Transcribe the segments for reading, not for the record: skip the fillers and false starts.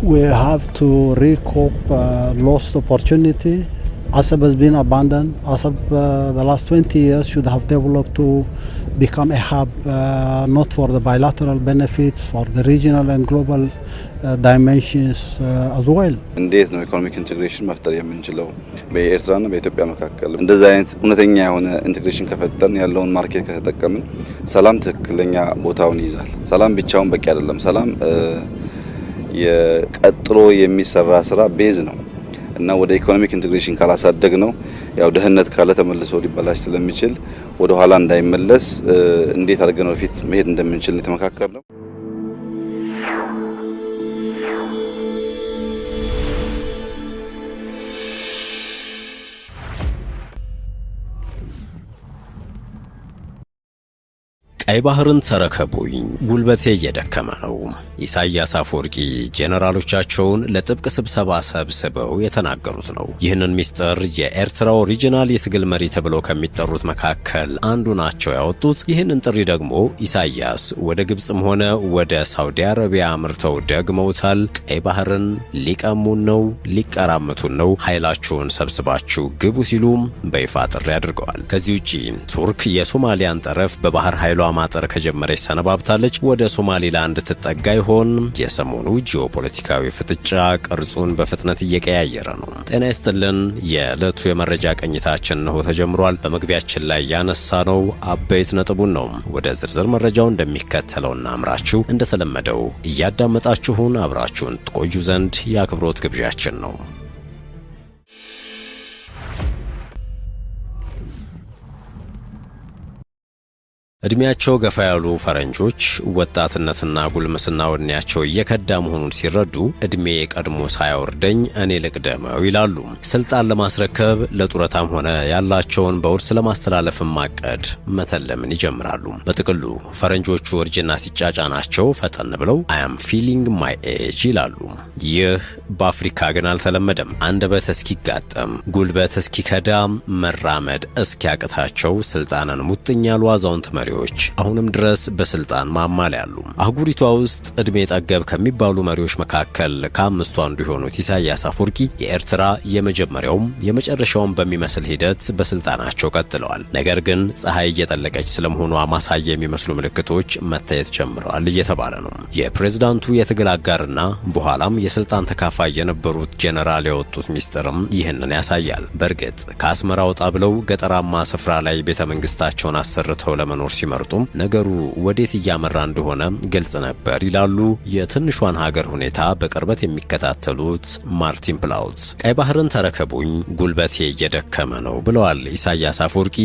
We have to recoup lost opportunity. Assab has been abandoned. Assab, the last 20 years, should have developed to become a hub, not for the bilateral benefits, for the regional and global dimensions as well. እንዴት ነው ኢኮኖሚክ ኢንቴግሬሽን መፍጠር የምንችለው በኤርትራና በኢትዮጵያ መካከል? እንደዛ አይነት እውነተኛ የሆነ ኢንቴግሬሽን ከፈጠርን ያለውን ማርኬት ከተጠቀምን ሰላም ትክክለኛ ቦታውን ይይዛል። ሰላም ብቻውን በቂ አይደለም። ሰላም የቀጥሎ የሚሰራ ስራ ቤዝ ነው እና ወደ ኢኮኖሚክ ኢንቴግሬሽን ካላሳደግ ነው ያው ደህንነት ካለ ተመልሶ ሊበላሽ ስለሚችል ወደ ኋላ እንዳይመለስ እንዴት አድርገን ወደፊት መሄድ እንደምንችል የተመካከርነው። ቀይ ባህርን ተረከቡኝ፣ ጉልበቴ እየደከመ ነው። ኢሳያስ አፈወርቂ ጄኔራሎቻቸውን ለጥብቅ ስብሰባ ሰብስበው የተናገሩት ነው። ይህንን ሚስጥር የኤርትራው ሪጂናል የትግል መሪ ተብለው ከሚጠሩት መካከል አንዱ ናቸው ያወጡት። ይህንን ጥሪ ደግሞ ኢሳያስ ወደ ግብጽም ሆነ ወደ ሳውዲ አረቢያ አምርተው ደግመውታል። ቀይ ባህርን ሊቀሙን ነው፣ ሊቀራምቱን ነው፣ ኃይላችሁን ሰብስባችሁ ግቡ ሲሉም በይፋ ጥሪ አድርገዋል። ከዚህ ውጪ ቱርክ የሶማሊያን ጠረፍ በባህር ኃይሏ ማጠር ከጀመረች ሰነባብታለች። ወደ ሶማሊላንድ ትጠጋ ይሆን? የሰሞኑ ጂኦፖለቲካዊ ፍጥጫ ቅርጹን በፍጥነት እየቀያየረ ነው። ጤና ይስጥልን። የዕለቱ የመረጃ ቅኝታችን ነው ተጀምሯል። በመግቢያችን ላይ ያነሳነው አበይት ነጥቡን ነው። ወደ ዝርዝር መረጃው እንደሚከተለው እናምራችሁ። እንደተለመደው እያዳመጣችሁን አብራችሁን ትቆዩ ዘንድ የአክብሮት ግብዣችን ነው። እድሜያቸው ገፋ ያሉ ፈረንጆች ወጣትነትና ጉልምስና ወኔያቸው እየከዳ መሆኑን ሲረዱ እድሜ ቀድሞ ሳያወርደኝ እኔ ልቅደመው ይላሉ። ስልጣን ለማስረከብ ለጡረታም ሆነ ያላቸውን በውርስ ለማስተላለፍ ማቀድ መተለምን ይጀምራሉ። በጥቅሉ ፈረንጆቹ እርጅና ሲጫጫናቸው ፈጠን ብለው I am feeling my age ይላሉ። ይህ በአፍሪካ ግን አልተለመደም። አንደበት እስኪጋጠም ጉልበት እስኪከዳም መራመድ እስኪያቅታቸው ስልጣንን ሙጥኝ ያሉ አዛውንት መሪዎች አሁንም ድረስ በስልጣን ማማ ላይ ያሉ። አህጉሪቷ ውስጥ እድሜ ጠገብ ከሚባሉ መሪዎች መካከል ከአምስቱ አንዱ የሆኑት ኢሳያስ አፈወርቂ የኤርትራ የመጀመሪያውም የመጨረሻውም በሚመስል ሂደት በስልጣናቸው ቀጥለዋል። ነገር ግን ፀሐይ እየጠለቀች ስለመሆኗ ማሳያ የሚመስሉ ምልክቶች መታየት ጀምረዋል እየተባለ ነው። የፕሬዝዳንቱ የትግል አጋርና በኋላም የስልጣን ተካፋይ የነበሩት ጄኔራል ያወጡት ሚስጥርም ይህንን ያሳያል። በእርግጥ ከአስመራ ወጣ ብለው ገጠራማ ስፍራ ላይ ቤተመንግስታቸውን አሰርተው ለመኖር ሲመርጡም ነገሩ ወዴት እያመራ እንደሆነ ግልጽ ነበር ይላሉ የትንሿን ሀገር ሁኔታ በቅርበት የሚከታተሉት ማርቲን ፕላውዝ። ቀይ ባህርን ተረከቡኝ፣ ጉልበቴ እየደከመ ነው ብለዋል ኢሳያስ አፈወርቂ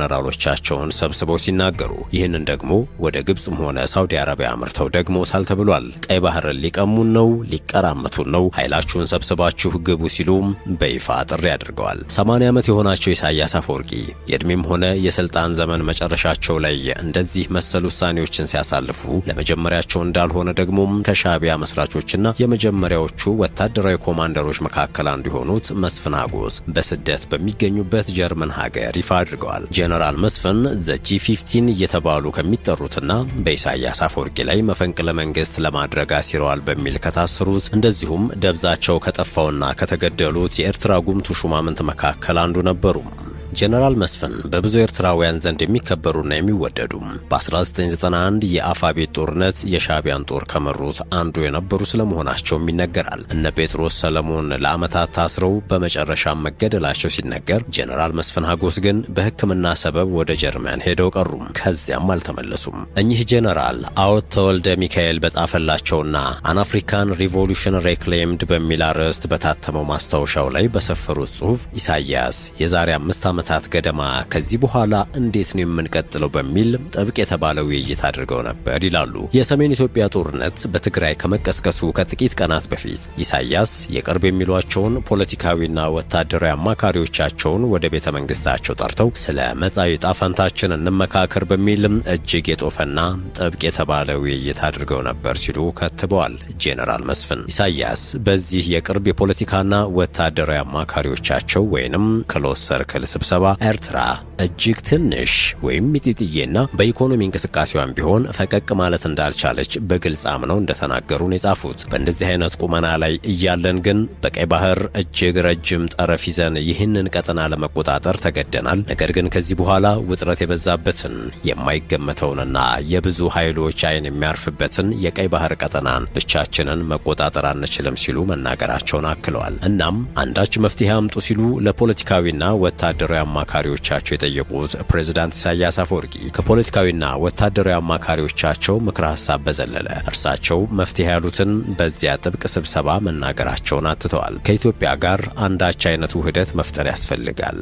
ጄኔራሎቻቸውን ሰብስበው ሲናገሩ። ይህንን ደግሞ ወደ ግብጽም ሆነ ሳውዲ አረቢያ አምርተው ደግመውታል ተብሏል። ቀይ ባህርን ሊቀሙን ነው፣ ሊቀራመቱን ነው፣ ኃይላችሁን ሰብስባችሁ ግቡ ሲሉም በይፋ ጥሪ አድርገዋል። 80 ዓመት የሆናቸው ኢሳያስ አፈወርቂ የእድሜም ሆነ የስልጣን ዘመን መጨረሻቸው ላይ እንደዚህ መሰል ውሳኔዎችን ሲያሳልፉ ለመጀመሪያቸው እንዳልሆነ ደግሞ ከሻዕቢያ መስራቾችና የመጀመሪያዎቹ ወታደራዊ ኮማንደሮች መካከል አንዱ የሆኑት መስፍን አጎስ በስደት በሚገኙበት ጀርመን ሀገር ይፋ አድርገዋል። ጄኔራል መስፍን G15 እየተባሉ ከሚጠሩትና በኢሳያስ አፈወርቂ ላይ መፈንቅለ መንግስት ለማድረግ አሲረዋል በሚል ከታሰሩት እንደዚሁም ደብዛቸው ከጠፋውና ከተገደሉት የኤርትራ ጉምቱ ሹማምንት መካከል አንዱ ነበሩ። ጄኔራል መስፍን በብዙ ኤርትራውያን ዘንድ የሚከበሩና የሚወደዱ በ1991 የአፋቤት ጦርነት የሻዕቢያን ጦር ከመሩት አንዱ የነበሩ ስለመሆናቸውም ይነገራል። እነ ጴጥሮስ ሰለሞን ለዓመታት ታስረው በመጨረሻም መገደላቸው ሲነገር፣ ጄኔራል መስፍን ሀጎስ ግን በሕክምና ሰበብ ወደ ጀርመን ሄደው ቀሩ። ከዚያም አልተመለሱም። እኚህ ጄኔራል አወት ተወልደ ሚካኤል በጻፈላቸውና አን አፍሪካን ሪቮሉሽን ሬክሌምድ በሚል አርዕስት በታተመው ማስታወሻው ላይ በሰፈሩት ጽሑፍ ኢሳያስ የዛሬ 5 ዓመታት ገደማ ከዚህ በኋላ እንዴት ነው የምንቀጥለው በሚል ጥብቅ የተባለ ውይይት አድርገው ነበር ይላሉ። የሰሜን ኢትዮጵያ ጦርነት በትግራይ ከመቀስቀሱ ከጥቂት ቀናት በፊት ኢሳያስ የቅርብ የሚሏቸውን ፖለቲካዊና ወታደራዊ አማካሪዎቻቸውን ወደ ቤተ መንግስታቸው ጠርተው ስለ መጻኢ ዕጣ ፈንታችን እንመካከር በሚል እጅግ የጦፈና ጥብቅ የተባለ ውይይት አድርገው ነበር ሲሉ ከትበዋል ጄኔራል መስፍን። ኢሳያስ በዚህ የቅርብ የፖለቲካና ወታደራዊ አማካሪዎቻቸው ወይንም ክሎዝ ሰርክል ስብሰባ ኤርትራ እጅግ ትንሽ ወይም ሚጢጥዬና በኢኮኖሚ እንቅስቃሴዋን ቢሆን ፈቀቅ ማለት እንዳልቻለች በግልጽ አምነው እንደተናገሩን የጻፉት። በእንደዚህ አይነት ቁመና ላይ እያለን ግን በቀይ ባህር እጅግ ረጅም ጠረፍ ይዘን ይህንን ቀጠና ለመቆጣጠር ተገደናል። ነገር ግን ከዚህ በኋላ ውጥረት የበዛበትን የማይገመተውንና የብዙ ኃይሎች አይን የሚያርፍበትን የቀይ ባህር ቀጠናን ብቻችንን መቆጣጠር አንችልም ሲሉ መናገራቸውን አክለዋል። እናም አንዳች መፍትሄ አምጡ ሲሉ ለፖለቲካዊና ወታደራዊ አማካሪዎቻቸው የጠየቁት ፕሬዝዳንት ኢሳያስ አፈወርቂ ከፖለቲካዊና ወታደራዊ አማካሪዎቻቸው ምክረ ሐሳብ በዘለለ እርሳቸው መፍትሄ ያሉትን በዚያ ጥብቅ ስብሰባ መናገራቸውን አትተዋል። ከኢትዮጵያ ጋር አንዳች አይነት ውህደት መፍጠር ያስፈልጋል።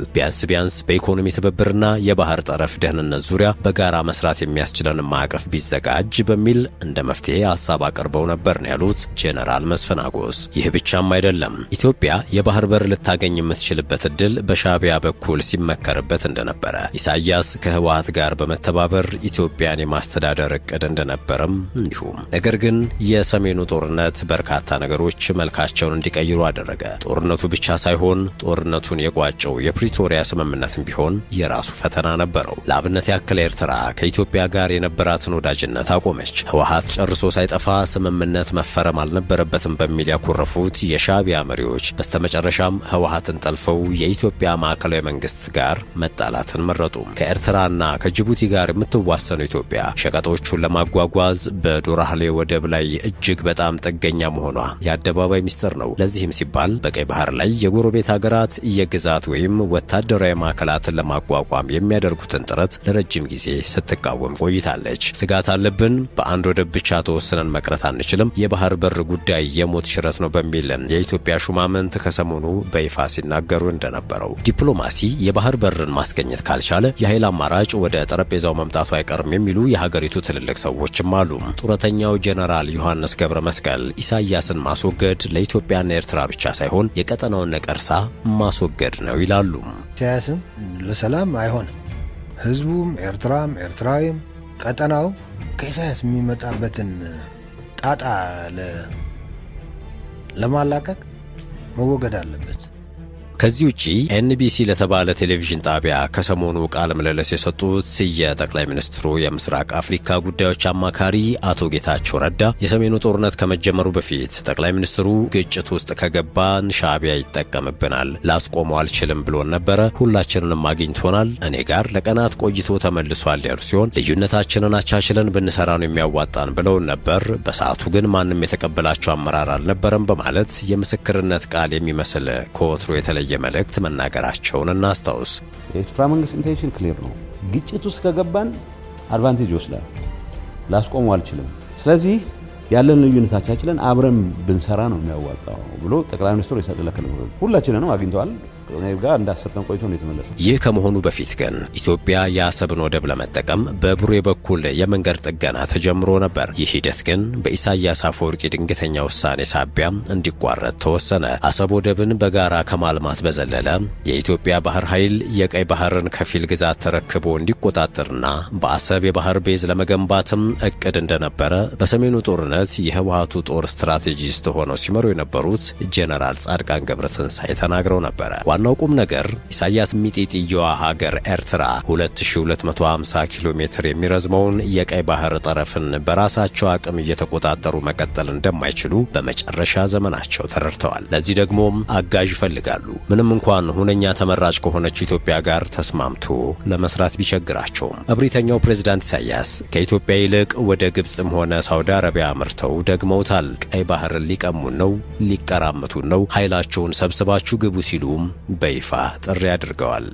ቢያንስ በኢኮኖሚ ትብብርና የባህር ጠረፍ ደህንነት ዙሪያ በጋራ መስራት የሚያስችለን ማዕቀፍ ቢዘጋጅ በሚል እንደ መፍትሄ ሐሳብ አቅርበው ነበር ነው ያሉት ጄኔራል መስፍን አጎስ። ይህ ብቻም አይደለም። ኢትዮጵያ የባህር በር ልታገኝ የምትችልበት እድል በሻዕቢያ በኩል ሲመከርበት እንደነበረ፣ ኢሳያስ ከህወሓት ጋር በመተባበር ኢትዮጵያን የማስተዳደር እቅድ እንደነበረም እንዲሁም። ነገር ግን የሰሜኑ ጦርነት በርካታ ነገሮች መልካቸውን እንዲቀይሩ አደረገ። ጦርነቱ ብቻ ሳይሆን ጦርነቱን የቋጨው የፕሪቶሪያ ስምምነትም ቢሆን የራሱ ፈተና ነበረው። ለአብነት ያክል ኤርትራ ከኢትዮጵያ ጋር የነበራትን ወዳጅነት አቆመች። ህወሓት ጨርሶ ሳይጠፋ ስምምነት መፈረም አልነበረበትም በሚል ያኮረፉት የሻዕቢያ መሪዎች በስተመጨረሻም ህወሓትን ጠልፈው የኢትዮጵያ ማዕከላዊ መንግስት ጋር መጣላትን መረጡ። ከኤርትራና ከጅቡቲ ጋር የምትዋሰነው ኢትዮጵያ ሸቀጦቹን ለማጓጓዝ በዶራህሌ ወደብ ላይ እጅግ በጣም ጥገኛ መሆኗ የአደባባይ ሚስጥር ነው። ለዚህም ሲባል በቀይ ባህር ላይ የጎረቤት ሀገራት የግዛት ወይም ወታደራዊ ማዕከላትን ለማቋቋም የሚያደርጉትን ጥረት ለረጅም ጊዜ ስትቃወም ቆይታለች። ስጋት አለብን፣ በአንድ ወደብ ብቻ ተወስነን መቅረት አንችልም፣ የባህር በር ጉዳይ የሞት ሽረት ነው በሚል የኢትዮጵያ ሹማምንት ከሰሞኑ በይፋ ሲናገሩ እንደነበረው ዲፕሎማሲ የባህር በርን ማስገኘት ካልቻለ የኃይል አማራጭ ወደ ጠረጴዛው መምጣቱ አይቀርም የሚሉ የሀገሪቱ ትልልቅ ሰዎችም አሉ። ጡረተኛው ጄኔራል ዮሐንስ ገብረ መስቀል ኢሳያስን ማስወገድ ለኢትዮጵያና ኤርትራ ብቻ ሳይሆን የቀጠናውን ነቀርሳ ማስወገድ ነው ይላሉ። ኢሳያስም ለሰላም አይሆንም። ህዝቡም ኤርትራም ኤርትራዊም ቀጠናው ከኢሳያስ የሚመጣበትን ጣጣ ለማላቀቅ መወገድ አለበት። ከዚህ ውጪ ኤንቢሲ ለተባለ ቴሌቪዥን ጣቢያ ከሰሞኑ ቃለ ምልልስ የሰጡት የጠቅላይ ሚኒስትሩ የምስራቅ አፍሪካ ጉዳዮች አማካሪ አቶ ጌታቸው ረዳ የሰሜኑ ጦርነት ከመጀመሩ በፊት ጠቅላይ ሚኒስትሩ ግጭት ውስጥ ከገባን ሻዕቢያ ይጠቀምብናል፣ ላስቆመው አልችልም ብሎን ነበረ፣ ሁላችንንም አግኝቶናል፣ እኔ ጋር ለቀናት ቆይቶ ተመልሷል ያሉ ሲሆን ልዩነታችንን አቻችለን ብንሰራ ነው የሚያዋጣን ብለውን ነበር። በሰዓቱ ግን ማንም የተቀበላቸው አመራር አልነበረም በማለት የምስክርነት ቃል የሚመስል ከወትሮ የተለየ የመልእክት መናገራቸውን እናስታውስ። የኤርትራ መንግስት ኢንቴንሽን ክሊር ነው። ግጭት ውስጥ ከገባን አድቫንቴጅ ይወስዳል፣ ላስቆመው አልችልም፣ ስለዚህ ያለን ልዩነታችንን አብረን ብንሰራ ነው የሚያዋጣው ብሎ ጠቅላይ ሚኒስትሩ የሰጠለከለ ሁላችንንም አግኝተዋል። ጋር እንዳሰጠን ቆይቶ ነው የተመለሰው። ይህ ከመሆኑ በፊት ግን ኢትዮጵያ የአሰብን ወደብ ለመጠቀም በቡሬ በኩል የመንገድ ጥገና ተጀምሮ ነበር። ይህ ሂደት ግን በኢሳያስ አፈወርቂ ድንገተኛ ውሳኔ ሳቢያ እንዲቋረጥ ተወሰነ። አሰብ ወደብን በጋራ ከማልማት በዘለለ የኢትዮጵያ ባህር ኃይል የቀይ ባህርን ከፊል ግዛት ተረክቦ እንዲቆጣጠርና በአሰብ የባህር ቤዝ ለመገንባትም እቅድ እንደነበረ በሰሜኑ ጦርነት የህወሓቱ ጦር ስትራቴጂስት ሆነው ሲመሩ የነበሩት ጄኔራል ጻድቃን ገብረትንሳኤ ተናግረው ነበረ። ዋናው ቁም ነገር ኢሳያስ ሚጢጥየዋ ሀገር ኤርትራ 2250 ኪሎ ሜትር የሚረዝመውን የቀይ ባህር ጠረፍን በራሳቸው አቅም እየተቆጣጠሩ መቀጠል እንደማይችሉ በመጨረሻ ዘመናቸው ተረድተዋል። ለዚህ ደግሞ አጋዥ ይፈልጋሉ። ምንም እንኳን ሁነኛ ተመራጭ ከሆነች ኢትዮጵያ ጋር ተስማምቶ ለመስራት ቢቸግራቸውም እብሪተኛው ፕሬዝዳንት ኢሳያስ ከኢትዮጵያ ይልቅ ወደ ግብጽም ሆነ ሳውዲ አረቢያ አምርተው ደግመውታል። ቀይ ባህርን ሊቀሙን ነው፣ ሊቀራመቱን ነው፣ ኃይላቸውን ሰብስባችሁ ግቡ ሲሉም በይፋ ጥሪ አድርገዋል።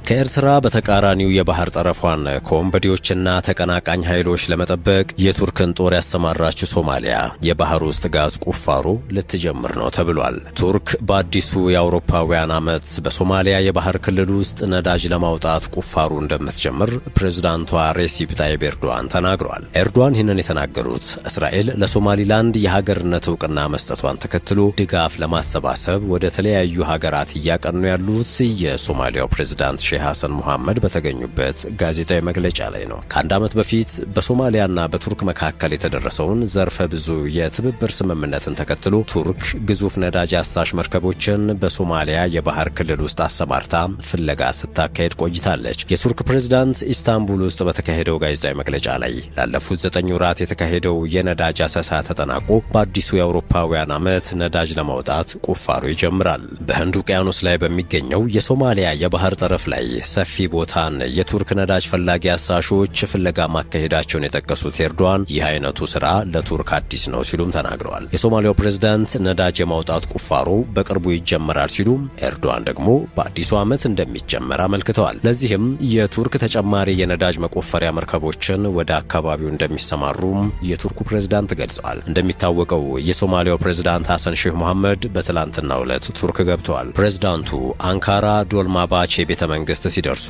ከኤርትራ በተቃራኒው የባህር ጠረፏን ከወንበዴዎችና ተቀናቃኝ ኃይሎች ለመጠበቅ የቱርክን ጦር ያሰማራችው ሶማሊያ የባህር ውስጥ ጋዝ ቁፋሮ ልትጀምር ነው ተብሏል። ቱርክ በአዲሱ የአውሮፓውያን ዓመት በሶማሊያ የባህር ክልል ውስጥ ነዳጅ ለማውጣት ቁፋሮ እንደምትጀምር ፕሬዝዳንቷ ሬሲፕ ታይብ ኤርዶዋን ተናግረዋል። ኤርዶዋን ይህንን የተናገሩት እስራኤል ለሶማሊላንድ የሀገርነት እውቅና መስጠቷን ተከትሎ ድጋፍ ለማሰባሰብ ወደ ተለያዩ ሀገራት እያቀኑ ያሉት የሶማሊያው ፕሬዝዳንት ሼህ ሐሰን ሙሐመድ በተገኙበት ጋዜጣዊ መግለጫ ላይ ነው። ከአንድ ዓመት በፊት በሶማሊያና በቱርክ መካከል የተደረሰውን ዘርፈ ብዙ የትብብር ስምምነትን ተከትሎ ቱርክ ግዙፍ ነዳጅ አሳሽ መርከቦችን በሶማሊያ የባህር ክልል ውስጥ አሰማርታ ፍለጋ ስታካሄድ ቆይታለች። የቱርክ ፕሬዝዳንት ኢስታንቡል ውስጥ በተካሄደው ጋዜጣዊ መግለጫ ላይ ላለፉት 9 ወራት የተካሄደው የነዳጅ አሰሳ ተጠናቆ በአዲሱ የአውሮፓውያን ዓመት ነዳጅ ለማውጣት ቁፋሮ ይጀምራል። በህንድ ውቅያኖስ ላይ በሚገኘው የሶማሊያ የባህር ጠረፍ ላይ ሰፊ ቦታን የቱርክ ነዳጅ ፈላጊ አሳሾች ፍለጋ ማካሄዳቸውን የጠቀሱት ኤርዶዋን ይህ አይነቱ ስራ ለቱርክ አዲስ ነው ሲሉም ተናግረዋል። የሶማሊያው ፕሬዝዳንት ነዳጅ የማውጣት ቁፋሮ በቅርቡ ይጀምራል ሲሉ ኤርዶዋን ደግሞ በአዲሱ ዓመት እንደሚጀመር አመልክተዋል። ለዚህም የቱርክ ተጨማሪ የነዳጅ መቆፈሪያ መርከቦችን ወደ አካባቢው እንደሚሰማሩም የቱርኩ ፕሬዝዳንት ገልጸዋል። እንደሚታወቀው የሶማሊያው ፕሬዝዳንት ሐሰን ሼህ መሐመድ በትላንትናው ዕለት ቱርክ ገብተዋል። ፕሬዝዳንቱ አንካራ ዶልማባቼ ቤተ መንግስት ሲደርሱ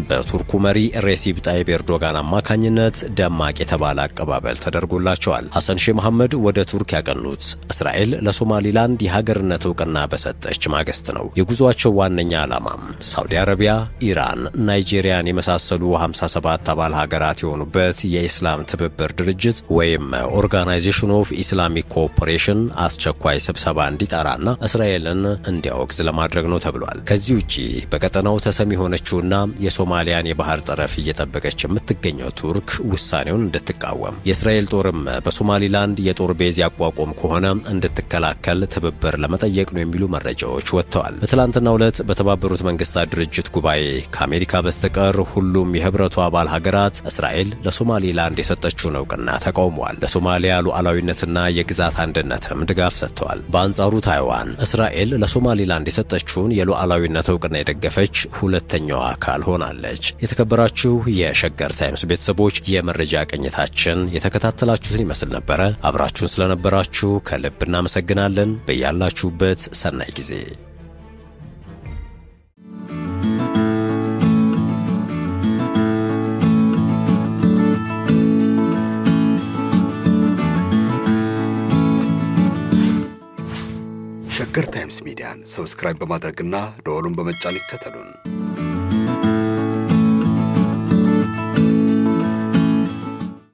በቱርኩ መሪ ሬሲፕ ጣይብ ኤርዶጋን አማካኝነት ደማቅ የተባለ አቀባበል ተደርጎላቸዋል። ሐሰን ሼህ መሐመድ ወደ ቱርክ ያቀኑት እስራኤል ለሶማሊላንድ የሀገርነት እውቅና በሰጠች ማግስት ነው። የጉዟቸው ዋነኛ ዓላማም ሳውዲ አረቢያ፣ ኢራን፣ ናይጄሪያን የመሳሰሉ 57 አባል ሀገራት የሆኑበት የኢስላም ትብብር ድርጅት ወይም ኦርጋናይዜሽን ኦፍ ኢስላሚክ ኮኦፐሬሽን አስቸኳይ ስብሰባ እንዲጠራና እስራኤልን እንዲያወግዝ ለማድረግ ነው ተብሏል። ከዚህ ውጪ በቀጠናው ተሰሚ የሆነችውና የሶማሊያን የባህር ጠረፍ እየጠበቀች የምትገኘው ቱርክ ውሳኔውን እንድትቃወም የእስራኤል ጦርም በሶማሊላንድ የጦር ቤዝ ያቋቋም ከሆነ እንድትከላከል ትብብር ለመጠየቅ ነው የሚሉ መረጃዎች ወጥተዋል። በትላንትናው ዕለት በተባበሩት መንግስታት ድርጅት ጉባኤ ከአሜሪካ በስተቀር ሁሉም የህብረቱ አባል ሀገራት እስራኤል ለሶማሊላንድ የሰጠችውን እውቅና ተቃውመዋል። ለሶማሊያ ሉዓላዊነትና የግዛት አንድነትም ድጋፍ ሰጥተዋል። በአንጻሩ ታይዋን እስራኤል ለሶማሊላንድ የሰጠችውን የሉዓላዊነት እውቅና የደገፈች ሁለተኛዋ አካል ሆናለች። የተከበራችሁ የሸገር ታይምስ ቤተሰቦች የመረጃ ቅኝታችን የተከታተላችሁትን ይመስል ነበረ። አብራችሁን ስለነበራችሁ ከልብ እናመሰግናለን። በያላችሁበት ሰናይ ጊዜ ሸገር ታይምስ ሚዲያን ሰብስክራይብ በማድረግና ደወሉን በመጫን ይከተሉን።